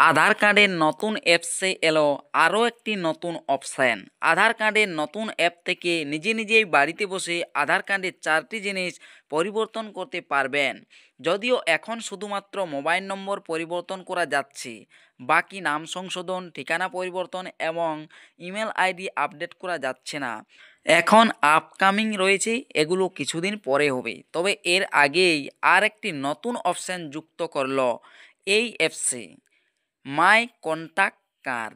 আধার কার্ডের নতুন অ্যাপসে এলো আরও একটি নতুন অপশান। আধার কার্ডের নতুন অ্যাপ থেকে নিজেই বাড়িতে বসে আধার কার্ডের 4টি জিনিস পরিবর্তন করতে পারবেন। যদিও এখন শুধুমাত্র মোবাইল নম্বর পরিবর্তন করা যাচ্ছে, বাকি নাম সংশোধন, ঠিকানা পরিবর্তন এবং ইমেল আইডি আপডেট করা যাচ্ছে না। এখন আপকামিং রয়েছে, এগুলো কিছুদিন পরে হবে। তবে এর আগেই আর একটি নতুন অপশান যুক্ত করলো এই অ্যাপসে, মাই কন্ট্যাক্ট কার্ড।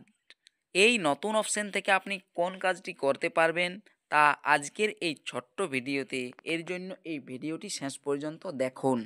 এই নতুন অপশন থেকে আপনি কোন কাজটি করতে পারবেন তা আজকের এই ছোট্ট ভিডিওতে, এর জন্য এই ভিডিওটি শেষ পর্যন্ত দেখুন।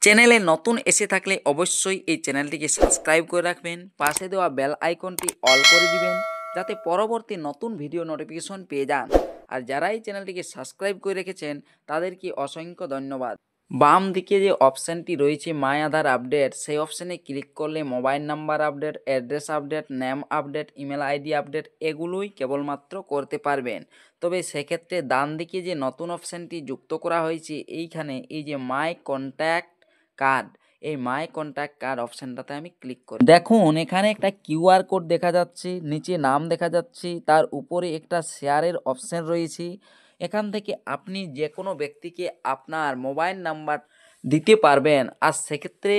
চ্যানেলে নতুন এসে থাকলে অবশ্যই এই চ্যানেলটিকে সাবস্ক্রাইব করে রাখবেন, পাশে দেওয়া বেল আইকনটি অল করে দিবেন যাতে পরবর্তী নতুন ভিডিও নোটিফিকেশন পেয়ে যান। আর যারা এই চ্যানেলটিকে সাবস্ক্রাইব করে রেখেছেন তাদেরকে অসংখ্য ধন্যবাদ। বাম দিকে যে অপশানটি রয়েছে মাই আধার আপডেট, সেই অপশানে ক্লিক করলে mobile number update, address update, name update, email ID update এগুলোই কেবলমাত্র করতে পারবেন। তবে সেক্ষেত্রে ডান দিকে যে নতুন অপশানটি যুক্ত করা হয়েছে এইখানে, এই যে মাই কন্ট্যাক্ট কার্ড, এই মাই কন্ট্যাক্ট কার্ড অপশানটাতে আমি ক্লিক করি। দেখুন এখানে একটা কিউআর কোড দেখা যাচ্ছে, নিচে নাম দেখা যাচ্ছে, তার উপরে একটা শেয়ারের অপশান রয়েছে। এখান থেকে আপনি যে কোনো ব্যক্তিকে আপনার মোবাইল নাম্বার দিতে পারবেন, আর সেক্ষেত্রে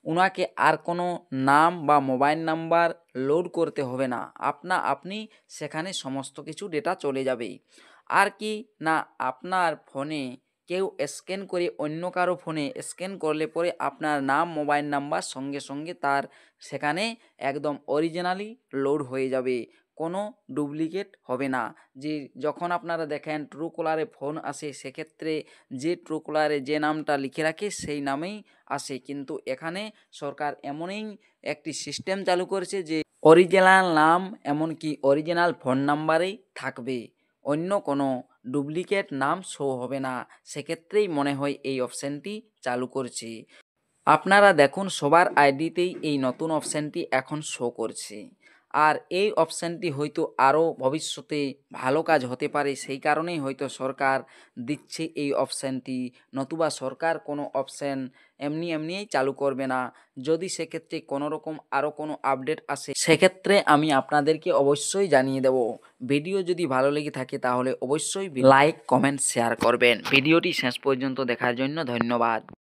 ওনাকে আর কোনো নাম বা মোবাইল নাম্বার লোড করতে হবে না, আপনি সেখানে সমস্ত কিছু ডেটা চলে যাবে। আর কি না, আপনার ফোনে কেউ স্ক্যান করে অন্য কারো ফোনে স্ক্যান করলে পরে আপনার নাম মোবাইল নাম্বার সঙ্গে সঙ্গে তার সেখানে একদম অরিজিনালি লোড হয়ে যাবে, কোনো ডুপ্লিকেট হবে না। যে যখন আপনারা দেখেন ট্রুকলারে ফোন আসে, সেক্ষেত্রে যে ট্রুকলারে যে নামটা লিখে রাখে সেই নামেই আসে, কিন্তু এখানে সরকার এমনই একটি সিস্টেম চালু করেছে যে অরিজিনাল নাম এমনকি অরিজিনাল ফোন নাম্বারেই থাকবে, অন্য কোনো ডুপ্লিকেট নাম শো হবে না। সেক্ষেত্রেই মনে হয় এই অপশানটি চালু করছে। আপনারা দেখুন সবার আইডিতেই এই নতুন অপশানটি এখন শো করছে। আর এই অপশানটি হয়তো আরও ভবিষ্যতে ভালো কাজ হতে পারে, সেই কারণেই হয়তো সরকার দিচ্ছে এই অপশানটি, নতুবা সরকার কোনো অপশান এমনিই চালু করবে না। যদি সেক্ষেত্রে কোনো রকম আরও কোনো আপডেট আসে সেক্ষেত্রে আমি আপনাদেরকে অবশ্যই জানিয়ে দেব। ভিডিও যদি ভালো লেগে থাকে তাহলে অবশ্যই লাইক, কমেন্ট, শেয়ার করবেন। ভিডিওটি শেষ পর্যন্ত দেখার জন্য ধন্যবাদ।